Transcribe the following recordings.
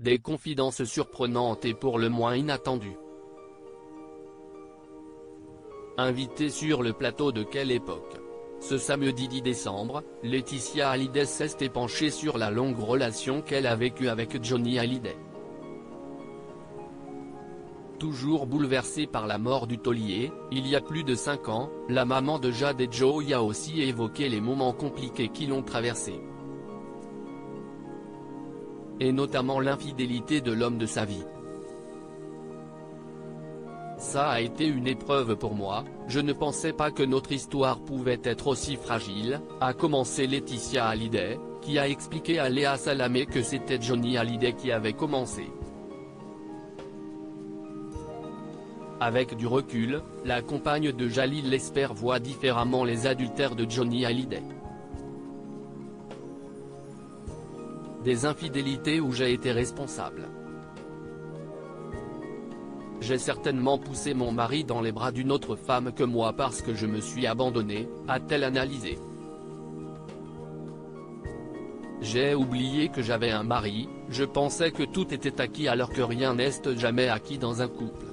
Des confidences surprenantes et pour le moins inattendues. Invitée sur le plateau de Quelle époque. Ce samedi 10 décembre, Laetitia Hallyday s'est penchée sur la longue relation qu'elle a vécue avec Johnny Hallyday. Toujours bouleversée par la mort du taulier, il y a plus de 5 ans, la maman de Jade et Joey a aussi évoqué les moments compliqués qui l'ont traversée. Et notamment l'infidélité de l'homme de sa vie. Ça a été une épreuve pour moi, je ne pensais pas que notre histoire pouvait être aussi fragile, a commencé Laetitia Hallyday, qui a expliqué à Léa Salamé que c'était Johnny Hallyday qui avait commencé. Avec du recul, la compagne de Jalil Lesper voit différemment les adultères de Johnny Hallyday. Des infidélités où j'ai été responsable. J'ai certainement poussé mon mari dans les bras d'une autre femme que moi parce que je me suis abandonnée, a-t-elle analysé. J'ai oublié que j'avais un mari, je pensais que tout était acquis alors que rien n'est jamais acquis dans un couple.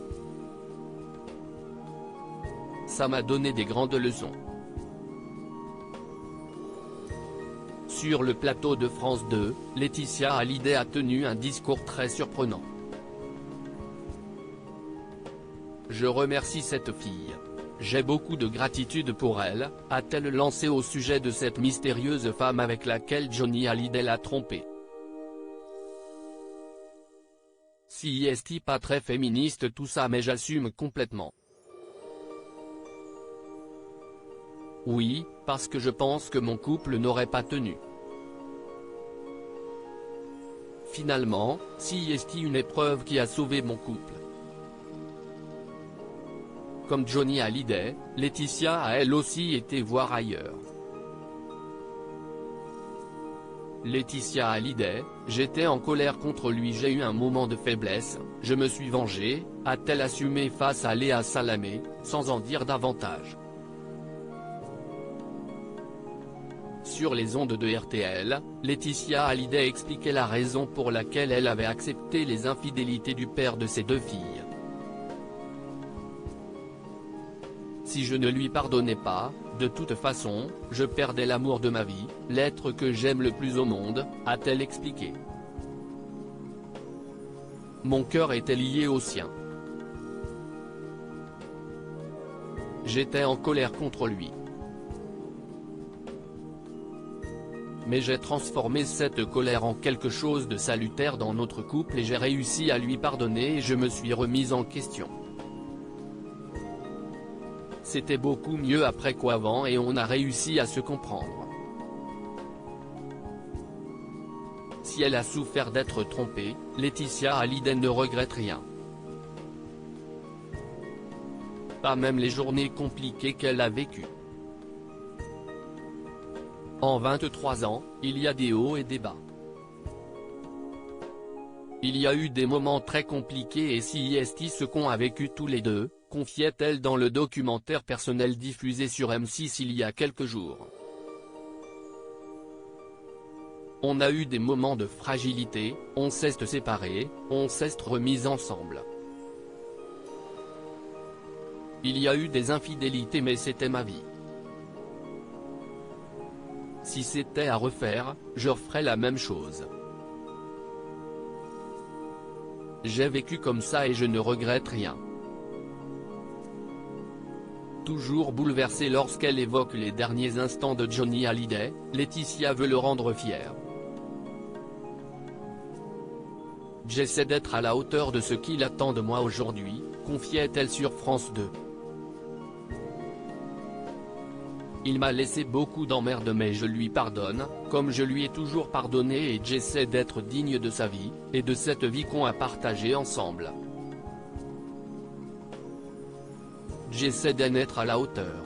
Ça m'a donné des grandes leçons. Sur le plateau de France 2, Laetitia Hallyday a tenu un discours très surprenant. Je remercie cette fille. J'ai beaucoup de gratitude pour elle, a-t-elle lancé au sujet de cette mystérieuse femme avec laquelle Johnny Hallyday l'a trompée. Si est pas très féministe tout ça mais j'assume complètement. Oui, parce que je pense que mon couple n'aurait pas tenu. Finalement, si est une épreuve qui a sauvé mon couple. Comme Johnny Hallyday, Laetitia a elle aussi été voir ailleurs. Laetitia Hallyday, j'étais en colère contre lui, j'ai eu un moment de faiblesse, je me suis vengée, a-t-elle assumé face à Léa Salamé, sans en dire davantage. Sur les ondes de RTL, Laetitia Hallyday expliquait la raison pour laquelle elle avait accepté les infidélités du père de ses 2 filles. Si je ne lui pardonnais pas, de toute façon, je perdais l'amour de ma vie, l'être que j'aime le plus au monde, a-t-elle expliqué. Mon cœur était lié au sien. J'étais en colère contre lui. Mais j'ai transformé cette colère en quelque chose de salutaire dans notre couple et j'ai réussi à lui pardonner et je me suis remise en question. C'était beaucoup mieux après qu'avant et on a réussi à se comprendre. Si elle a souffert d'être trompée, Laetitia Hallyday ne regrette rien. Pas même les journées compliquées qu'elle a vécues. En 23 ans, il y a des hauts et des bas. Il y a eu des moments très compliqués et si est ce qu'on a vécu tous les deux, confiait-elle dans le documentaire personnel diffusé sur M6 il y a quelques jours. On a eu des moments de fragilité, on s'est séparés, on s'est remis ensemble. Il y a eu des infidélités mais c'était ma vie. Si c'était à refaire, je referais la même chose. J'ai vécu comme ça et je ne regrette rien. Toujours bouleversée lorsqu'elle évoque les derniers instants de Johnny Hallyday, Laetitia veut le rendre fier. J'essaie d'être à la hauteur de ce qu'il attend de moi aujourd'hui, confiait-elle sur France 2. Il m'a laissé beaucoup d'emmerdes mais je lui pardonne, comme je lui ai toujours pardonné et j'essaie d'être digne de sa vie, et de cette vie qu'on a partagée ensemble. J'essaie d'en être à la hauteur.